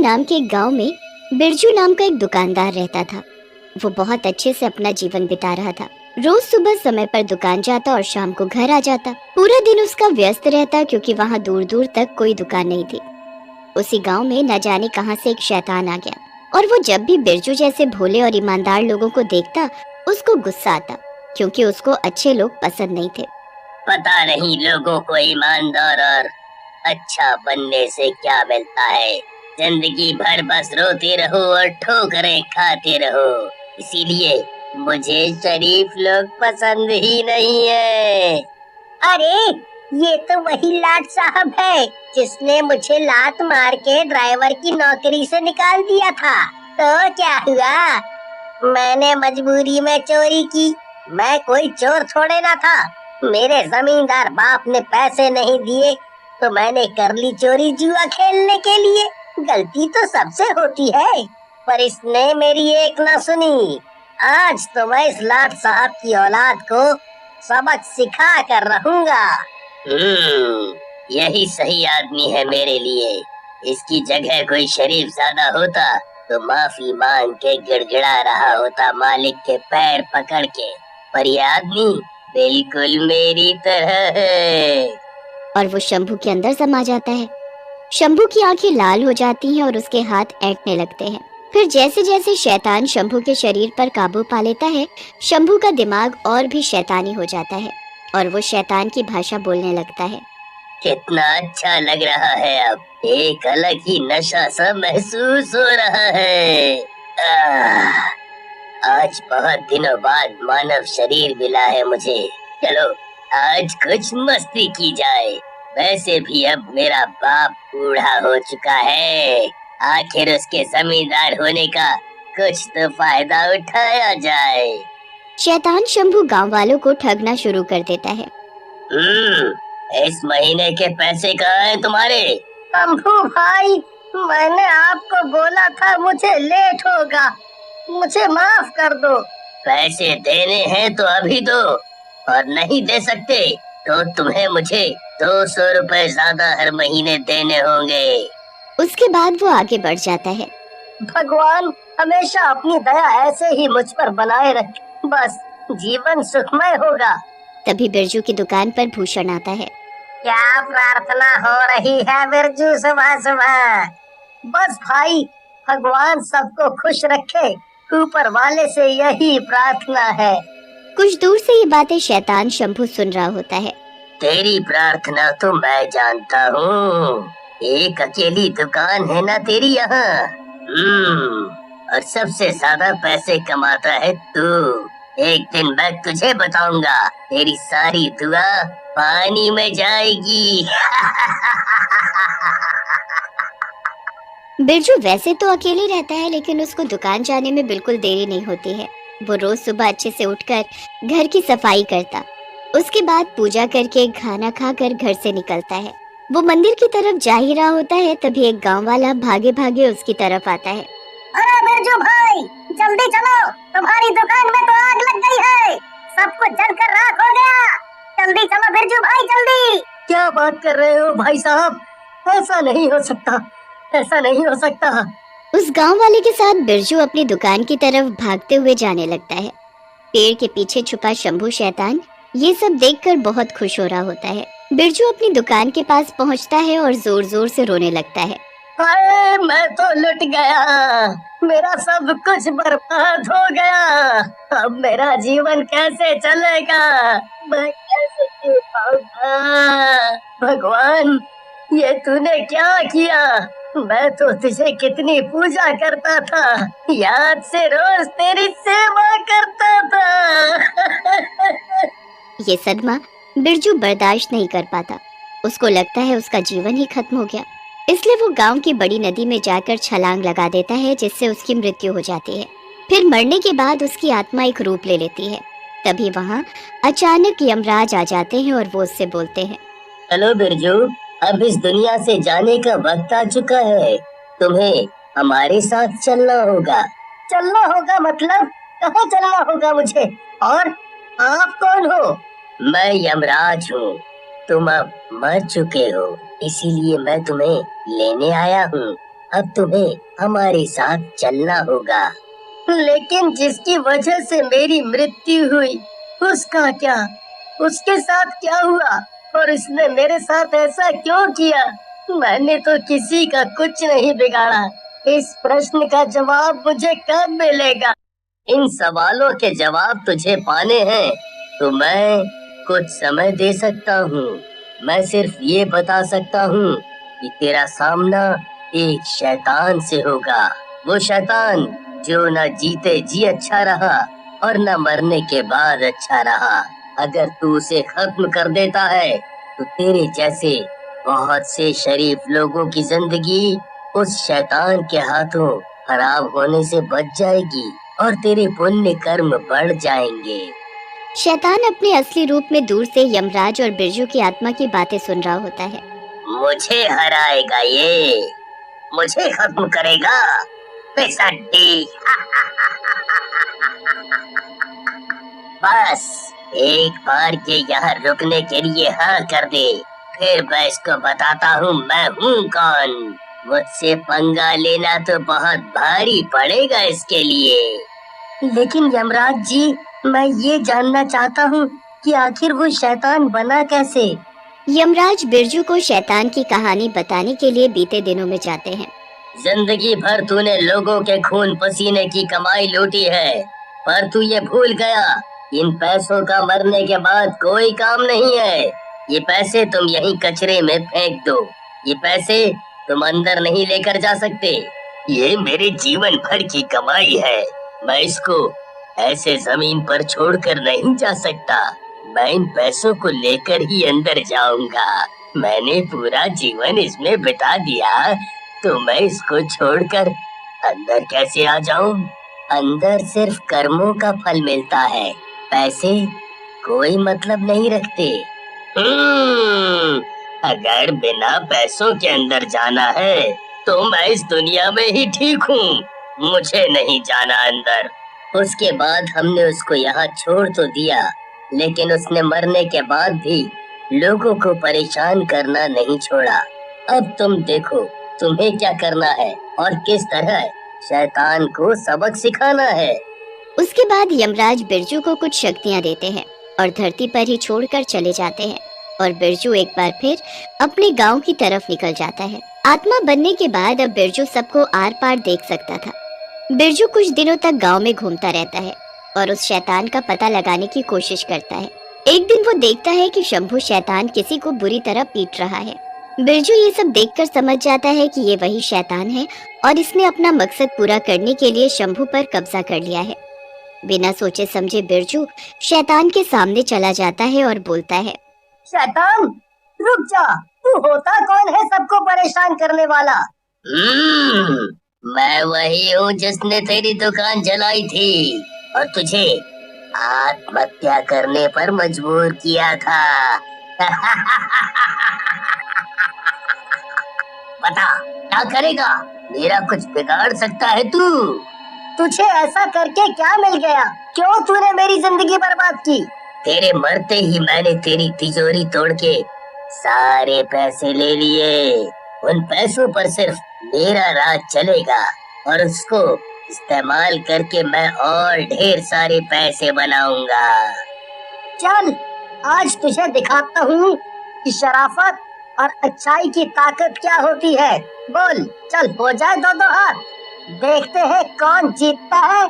नाम के एक गांव में बिरजू नाम का एक दुकानदार रहता था। वो बहुत अच्छे से अपना जीवन बिता रहा था। रोज सुबह समय पर दुकान जाता और शाम को घर आ जाता। पूरा दिन उसका व्यस्त रहता क्योंकि वहाँ दूर दूर तक कोई दुकान नहीं थी। उसी गांव में न जाने कहां से एक शैतान आ गया और वो जब भी बिरजू जैसे भोले और ईमानदार लोगों को देखता उसको गुस्सा आता, क्योंकि उसको अच्छे लोग पसंद नहीं थे। पता नहीं लोगों को ईमानदार और अच्छा बनने से क्या मिलता है। जिंदगी भर बस रोते रहो और ठोकरें खाते रहो। इसीलिए मुझे शरीफ लोग पसंद ही नहीं है। अरे ये तो वही लाट साहब है जिसने मुझे लात मार के ड्राइवर की नौकरी से निकाल दिया था। तो क्या हुआ? मैंने मजबूरी में चोरी की। मैं कोई चोर थोड़े ना था। मेरे जमींदार बाप ने पैसे नहीं दिए तो मैंने कर ली चोरी जुआ खेलने के लिए। गलती तो सबसे होती है, पर इसने मेरी एक न सुनी। आज तो मैं इस लाट साहब की औलाद को सबक सिखा कर रहूंगा। यही सही आदमी है मेरे लिए। इसकी जगह कोई शरीफ ज्यादा होता तो माफी मांग के गिड़गिड़ा रहा होता मालिक के पैर पकड़ के, पर यह आदमी बिल्कुल मेरी तरह है। और वो शंभू के अंदर समा जाता है। शंभू की आंखें लाल हो जाती हैं और उसके हाथ ऐंठने लगते हैं। फिर जैसे जैसे शैतान शंभू के शरीर पर काबू पा लेता है, शंभू का दिमाग और भी शैतानी हो जाता है और वो शैतान की भाषा बोलने लगता है। कितना अच्छा लग रहा है, अब एक अलग ही नशा सा महसूस हो रहा है। आज बहुत दिनों बाद मानव शरीर मिला है मुझे। चलो आज कुछ मस्ती की जाए। वैसे भी अब मेरा बाप बूढ़ा हो चुका है, आखिर उसके जमींदार होने का कुछ तो फायदा उठाया जाए। शैतान शंभू गांव वालों को ठगना शुरू कर देता है। इस महीने के पैसे कहाँ हैं तुम्हारे? शंभू भाई, मैंने आपको बोला था मुझे लेट होगा, मुझे माफ कर दो। पैसे देने हैं तो अभी दो, और नहीं दे सकते तो तुम्हें मुझे 200 रुपए ज्यादा हर महीने देने होंगे। उसके बाद वो आगे बढ़ जाता है। भगवान हमेशा अपनी दया ऐसे ही मुझ पर बनाए रखे, बस जीवन सुखमय होगा। तभी बिरजू की दुकान पर भूषण आता है। क्या प्रार्थना हो रही है बिरजू सुबह सुबह? बस भाई, भगवान सबको खुश रखे, ऊपर वाले से यही प्रार्थना है। कुछ दूर से ये बातें शैतान शंभू सुन रहा होता है। तेरी प्रार्थना तो मैं जानता हूँ। एक अकेली दुकान है ना तेरी यहाँ, और सबसे ज्यादा पैसे कमाता है तू। एक दिन मैं तुझे बताऊंगा, तेरी सारी दुआ पानी में जाएगी। बिरजू वैसे तो अकेले रहता है, लेकिन उसको दुकान जाने में बिल्कुल देरी नहीं होती है। वो रोज सुबह अच्छे से उठकर घर की सफाई करता, उसके बाद पूजा करके खाना खाकर घर से निकलता है। वो मंदिर की तरफ जा ही रहा होता है, तभी एक गांव वाला भागे भागे उसकी तरफ आता है। अरे बिरजू भाई, जल्दी चलो, तुम्हारी दुकान में तो आग लग गई है, सब कुछ जलकर राख हो गया। जल्दी चलो बिरजू भाई, जल्दी। क्या बात कर रहे हो भाई साहब? ऐसा नहीं हो सकता, ऐसा नहीं हो सकता। उस गांव वाले के साथ बिरजू अपनी दुकान की तरफ भागते हुए जाने लगता है। पेड़ के पीछे छुपा शंभू शैतान ये सब देखकर बहुत खुश हो रहा होता है। बिरजू अपनी दुकान के पास पहुंचता है और जोर जोर से रोने लगता है। अरे मैं तो लुट गया, मेरा सब कुछ बर्बाद हो गया। अब मेरा जीवन कैसे चलेगा? मैं कैसे जी पाऊंगा? भगवान, ये तूने क्या किया? मैं तो तुझे कितनी पूजा करता था, याद से रोज तेरी सेवा करता था। ये सदमा बिरजू बर्दाश्त नहीं कर पाता। उसको लगता है उसका जीवन ही खत्म हो गया, इसलिए वो गांव की बड़ी नदी में जाकर छलांग लगा देता है, जिससे उसकी मृत्यु हो जाती है। फिर मरने के बाद उसकी आत्मा एक रूप ले लेती है। तभी वहाँ अचानक यमराज आ जाते हैं और वो उससे बोलते हैं, हेलो बिरजू, अब इस दुनिया से जाने का वक्त आ चुका है, तुम्हें हमारे साथ चलना होगा। चलना होगा मतलब? कहाँ चलना होगा मुझे? और आप कौन हो? मैं यमराज हूँ। तुम अब मर चुके हो, इसीलिए मैं तुम्हें लेने आया हूँ। अब तुम्हें हमारे साथ चलना होगा। लेकिन जिसकी वजह से मेरी मृत्यु हुई, उसका क्या? उसके साथ क्या हुआ और उसने मेरे साथ ऐसा क्यों किया? मैंने तो किसी का कुछ नहीं बिगाड़ा। इस प्रश्न का जवाब मुझे कब मिलेगा? इन सवालों के जवाब तुझे पाने हैं तो मैं कुछ समय दे सकता हूँ। मैं सिर्फ ये बता सकता हूँ कि तेरा सामना एक शैतान से होगा। वो शैतान जो न जीते जी अच्छा रहा और न मरने के बाद अच्छा रहा। अगर तू उसे खत्म कर देता है तो तेरे जैसे बहुत से शरीफ लोगों की जिंदगी उस शैतान के हाथों खराब होने से बच जाएगी और तेरे पुण्य कर्म बढ़ जाएंगे। शैतान अपने असली रूप में दूर से यमराज और बिरजू की आत्मा की बातें सुन रहा होता है। मुझे हराएगा ये, मुझे खत्म करेगा बेसड्डी। बस एक बार के यहाँ रुकने के लिए हाँ कर दे, फिर मैं इसको बताता हूँ मैं हूँ कौन। मुझसे पंगा लेना तो बहुत भारी पड़ेगा इसके लिए। लेकिन यमराज जी, मैं ये जानना चाहता हूँ कि आखिर वो शैतान बना कैसे? यमराज बिरजू को शैतान की कहानी बताने के लिए बीते दिनों में जाते हैं। जिंदगी भर तूने लोगों के खून पसीने की कमाई लूटी है, पर तू ये भूल गया इन पैसों का मरने के बाद कोई काम नहीं है। ये पैसे तुम यहीं कचरे में फेंक दो। ये पैसे तुम अंदर नहीं लेकर जा सकते। ये मेरे जीवन भर की कमाई है, मैं इसको ऐसे जमीन पर छोड़कर नहीं जा सकता। मैं इन पैसों को लेकर ही अंदर जाऊंगा। मैंने पूरा जीवन इसमें बिता दिया, तो मैं इसको छोड़कर अंदर कैसे आ जाऊं? अंदर सिर्फ कर्मों का फल मिलता है, पैसे कोई मतलब नहीं रखते। अगर बिना पैसों के अंदर जाना है तो मैं इस दुनिया में ही ठीक हूँ, मुझे नहीं जाना अंदर। उसके बाद हमने उसको यहाँ छोड़ तो दिया, लेकिन उसने मरने के बाद भी लोगों को परेशान करना नहीं छोड़ा। अब तुम देखो तुम्हें क्या करना है और किस तरह शैतान को सबक सिखाना है। उसके बाद यमराज बिरजू को कुछ शक्तियाँ देते हैं और धरती पर ही छोड़कर चले जाते हैं और बिरजू एक बार फिर अपने गांव की तरफ निकल जाता है। आत्मा बनने के बाद अब बिरजू सबको आर पार देख सकता था। बिरजू कुछ दिनों तक गांव में घूमता रहता है और उस शैतान का पता लगाने की कोशिश करता है। एक दिन वो देखता है कि शंभू शैतान किसी को बुरी तरह पीट रहा है। बिरजू ये सब देखकर समझ जाता है कि ये वही शैतान है और इसने अपना मकसद पूरा करने के लिए शंभू पर कब्जा कर लिया है। बिना सोचे समझे बिरजू शैतान के सामने चला जाता है और बोलता है, शैतान रुक जा, तू होता कौन है सबको परेशान करने वाला? मैं वही हूँ जिसने तेरी दुकान जलाई थी और तुझे आत्महत्या करने पर मजबूर किया था। बता क्या करेगा? मेरा कुछ बिगाड़ सकता है तू? तुझे ऐसा करके क्या मिल गया? क्यों तूने मेरी जिंदगी बर्बाद की? तेरे मरते ही मैंने तेरी तिजोरी तोड़ के सारे पैसे ले लिए। उन पैसों पर सिर्फ मेरा राज चलेगा और उसको इस्तेमाल करके मैं और ढेर सारे पैसे बनाऊंगा। चल आज तुझे दिखाता हूँ कि शराफत और अच्छाई की ताकत क्या होती है। बोल चल, हो जाए दो दो हाथ, देखते हैं कौन जीतता है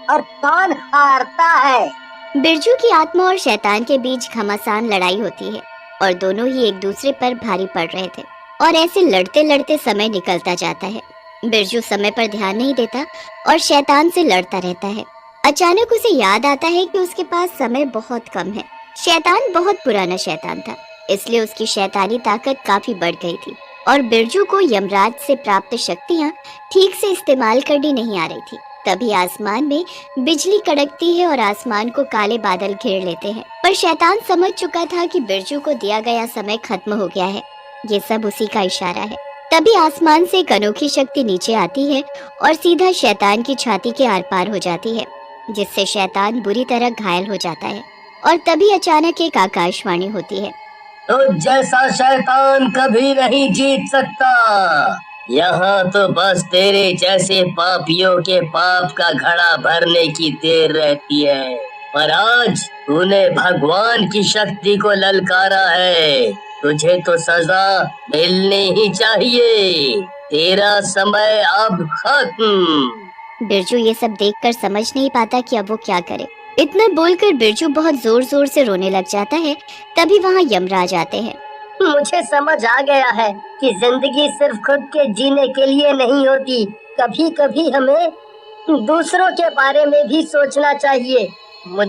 और कौन हारता है। बिरजू की आत्मा और शैतान के बीच घमासान लड़ाई होती है और दोनों ही एक दूसरे पर भारी पड़ रहे थे और ऐसे लड़ते लड़ते समय निकलता जाता है। बिरजू समय पर ध्यान नहीं देता और शैतान से लड़ता रहता है। अचानक उसे याद आता है कि उसके पास समय बहुत कम है। शैतान बहुत पुराना शैतान था, इसलिए उसकी शैतानी ताकत काफी बढ़ गई थी और बिरजू को यमराज से प्राप्त शक्तियाँ ठीक से इस्तेमाल करनी नहीं आ रही थी। तभी आसमान में बिजली कड़कती है और आसमान को काले बादल घेर लेते हैं। पर शैतान समझ चुका था कि बिरजू को दिया गया समय खत्म हो गया है, ये सब उसी का इशारा है। तभी आसमान से एक अनोखी शक्ति नीचे आती है और सीधा शैतान की छाती के आर पार हो जाती है, जिससे शैतान बुरी तरह घायल हो जाता है। और तभी अचानक एक आकाशवाणी होती है, तो जैसा शैतान कभी नहीं जीत सकता, यहाँ तो बस तेरे जैसे पापियों के पाप का घड़ा भरने की देर रहती है। पर आज तूने भगवान की शक्ति को ललकारा है, तुझे तो सजा मिलनी ही चाहिए। तेरा समय अब खत्म। बिरजू ये सब देखकर समझ नहीं पाता कि अब वो क्या करे। इतना बोलकर बिरजू बहुत जोर जोर से रोने लग जाता है। तभी वहाँ यमराज आते हैं। मुझे समझ आ गया है कि जिंदगी सिर्फ खुद के जीने के लिए नहीं होती, कभी कभी हमें दूसरों के बारे में भी सोचना चाहिए। मुझे